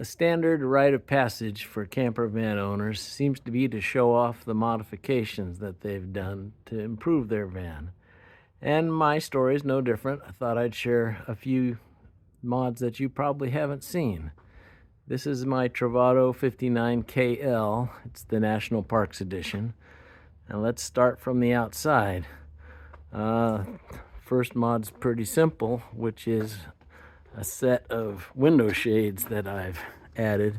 A standard rite of passage for camper van owners seems to be to show off the modifications that they've done to improve their van. And my story is no different. I thought I'd share a few mods that you probably haven't seen. This is my Travato 59KL. It's the National Parks Edition. And let's start from the outside. First mod's pretty simple, which is a set of window shades that I've added,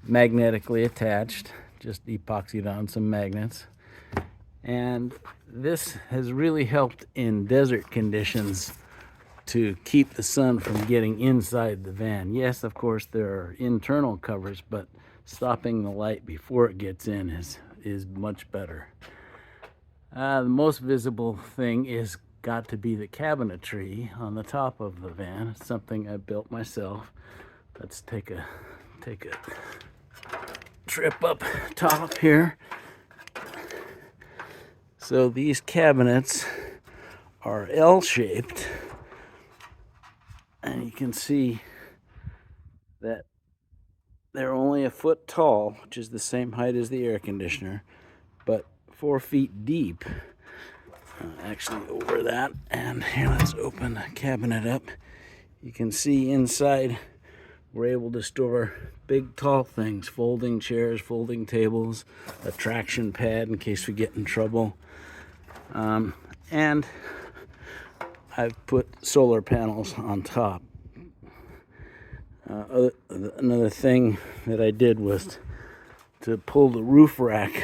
magnetically attached, just epoxied on some magnets. And this has really helped in desert conditions to keep the sun from getting inside the van. Yes, of course, there are internal covers, but stopping the light before it gets in is much better. The most visible thing is got to be the cabinetry on the top of the van. It's something I built myself. Let's take a trip up top here. So these cabinets are L-shaped, and you can see that they're only a foot tall, which is the same height as the air conditioner, but 4 feet deep. Actually over that. And here, let's open the cabinet up. You can see inside we're able to store big tall things, folding chairs, folding tables, a traction pad in case we get in trouble, and I've put solar panels on top. Another thing that I did was to pull the roof rack,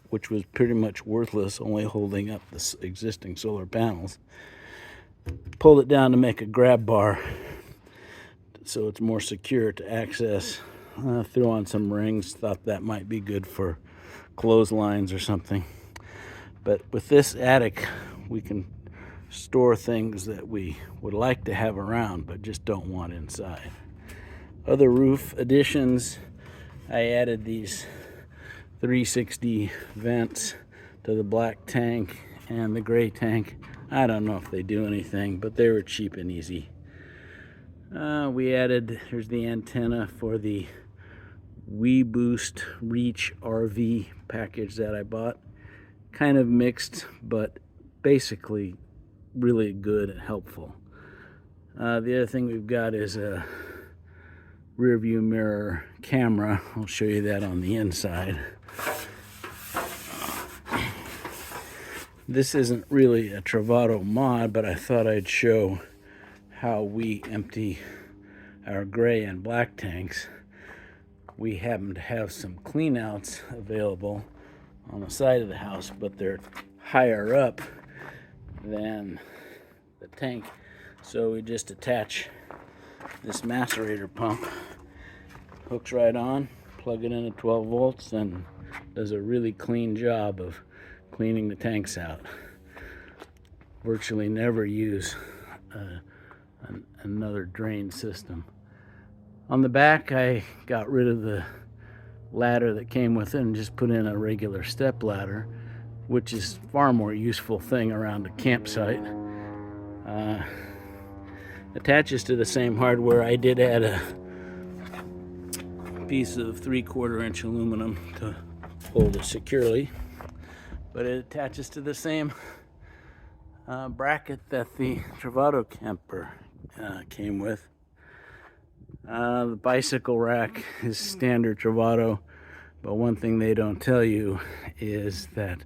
which was pretty much worthless, only holding up the existing solar panels. Pulled it down to make a grab bar so it's more secure to access. Threw on some rings, thought that might be good for clotheslines or something. But with this attic, we can store things that we would like to have around but just don't want inside. Other roof additions, I added these 360 vents to the black tank and the gray tank. I don't know if they do anything, but they were cheap and easy. We added, here's the antenna for the WeBoost Reach RV package that I bought. Kind of mixed, but basically really good and helpful. The other thing we've got is a rear view mirror camera. I'll show you that on the inside. This isn't really a Travato mod, but I thought I'd show how we empty our gray and black tanks. We happen to have some cleanouts available on the side of the house, but they're higher up than the tank. So we just attach this macerator pump, hooks right on, plug it in at 12 volts, and does a really clean job of cleaning the tanks out. Virtually never use another drain system. On the back, I got rid of the ladder that came with it and just put in a regular stepladder, which is far more useful thing around a campsite. Attaches to the same hardware. I did add a piece of 3/4 inch aluminum to hold it securely, but it attaches to the same bracket that the Travato camper came with. The bicycle rack is standard Travato, but one thing they don't tell you is that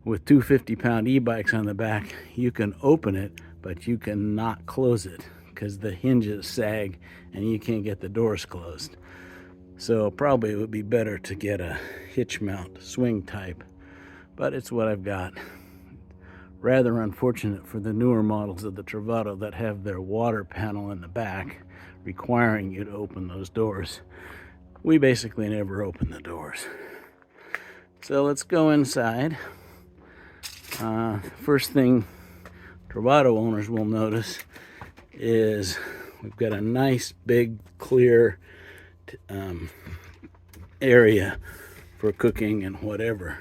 with two 50-pound e-bikes on the back, you can open it, but you cannot close it because the hinges sag and you can't get the doors closed. So probably it would be better to get a hitch mount swing type, but it's what I've got. Rather unfortunate for the newer models of the Travato that have their water panel in the back requiring you to open those doors. We basically never open the doors. So let's go inside. First thing Travato owners will notice is we've got a nice big clear area for cooking and whatever.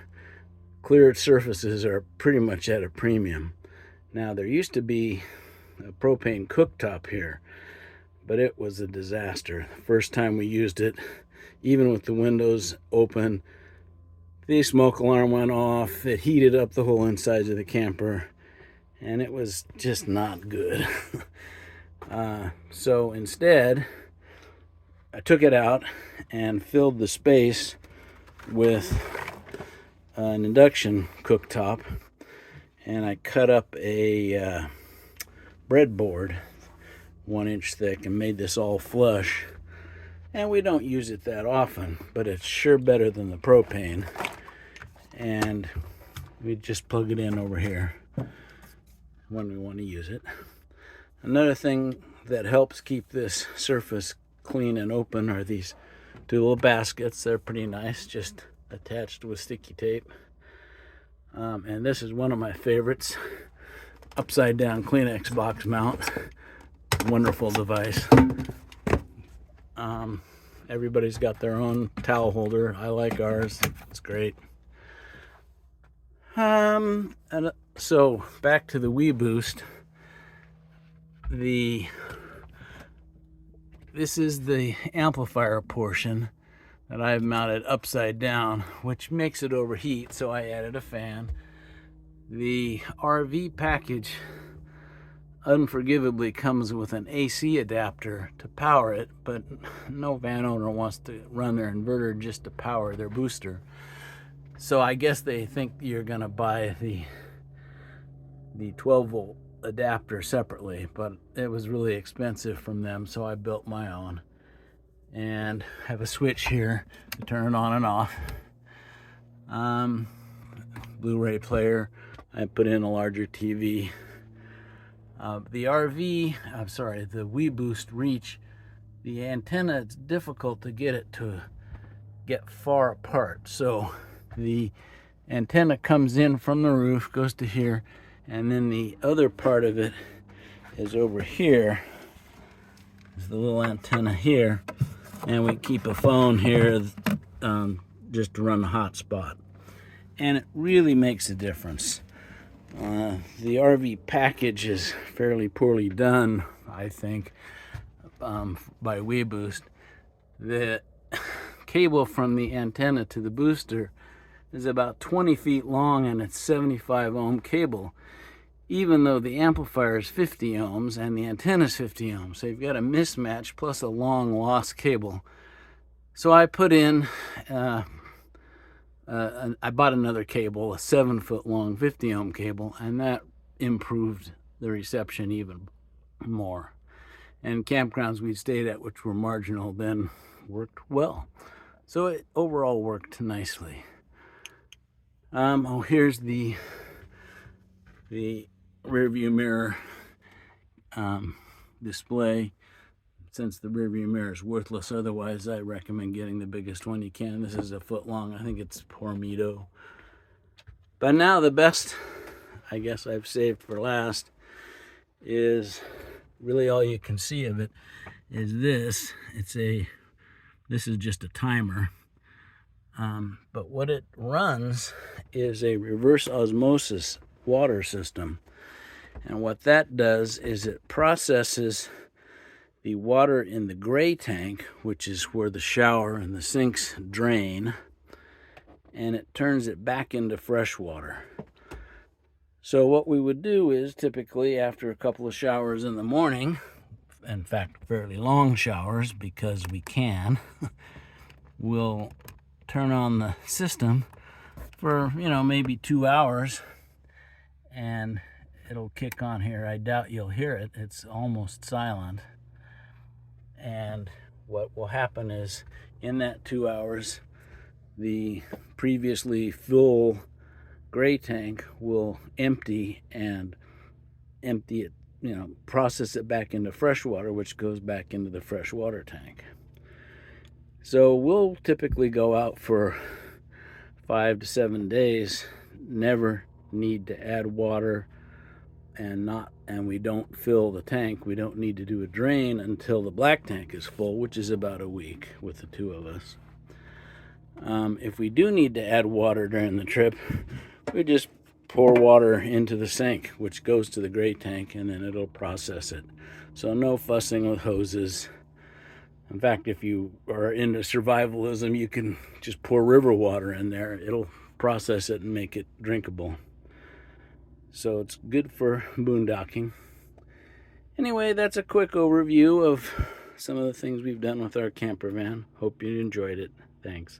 Cleared surfaces are pretty much at a premium. Now there used to be a propane cooktop here, but it was a disaster. The first time we used it, even with the windows open, the smoke alarm went off. It heated up the whole insides of the camper, and it was just not good. So instead, I took it out and filled the space with an induction cooktop, and I cut up a breadboard 1 inch thick and made this all flush. And we don't use it that often, but it's sure better than the propane. And we just plug it in over here when we want to use it. Another thing that helps keep this surface clean and open are these 2 little baskets. They're pretty nice, just attached with sticky tape. And this is one of my favorites, upside down Kleenex box mount. Wonderful device. Everybody's got their own towel holder. I like ours. It's great. And so back to the WeBoost. This is the amplifier portion that I've mounted upside down, which makes it overheat, so I added a fan. The RV package unforgivably comes with an AC adapter to power it, but no van owner wants to run their inverter just to power their booster. So I guess they think you're gonna buy the 12 volt adapter separately, but it was really expensive from them, so I built my own and have a switch here to turn it on and off. Blu-ray player. I put in a larger TV. The WeBoost Reach, the antenna, it's difficult to get it to get far apart. So the antenna comes in from the roof, goes to here, and then the other part of it is over here. There's the little antenna here, and we keep a phone here just to run the hotspot. And it really makes a difference. The RV package is fairly poorly done, I think, by WeBoost. The cable from the antenna to the booster is about 20 feet long, and it's 75 ohm cable, even though the amplifier is 50 ohms and the antenna is 50 ohms. So you've got a mismatch plus a long lost cable. So I put in I bought another cable, a 7-foot long 50 ohm cable, and that improved the reception even more. And campgrounds we stayed at, which were marginal then, worked well. So it overall worked nicely. Here's the rear view mirror display. Since the rearview mirror is worthless otherwise, I recommend getting the biggest one you can. This is a foot long. I think it's Pormito. But now the best, I guess I've saved for last, is really all you can see of it is this. This is just a timer. But what it runs is a reverse osmosis water system. And what that does is it processes the water in the gray tank, which is where the shower and the sinks drain, and it turns it back into fresh water. So what we would do is typically after a couple of showers in the morning, in fact fairly long showers because we can, we'll turn on the system for maybe 2 hours, and it'll kick on here. I doubt you'll hear it. It's almost silent. And what will happen is in that 2 hours, the previously full gray tank will empty it, process it back into fresh water, which goes back into the fresh water tank. So we'll typically go out for 5 to 7 days, never need to add water, and we don't fill the tank. We don't need to do a drain until the black tank is full, which is about a week with the 2 of us. If we do need to add water during the trip, we just pour water into the sink, which goes to the gray tank, and then it'll process it. So no fussing with hoses. In fact, if you are into survivalism, you can just pour river water in there. It'll process it and make it drinkable. So it's good for boondocking. Anyway, that's a quick overview of some of the things we've done with our camper van. Hope you enjoyed it. Thanks.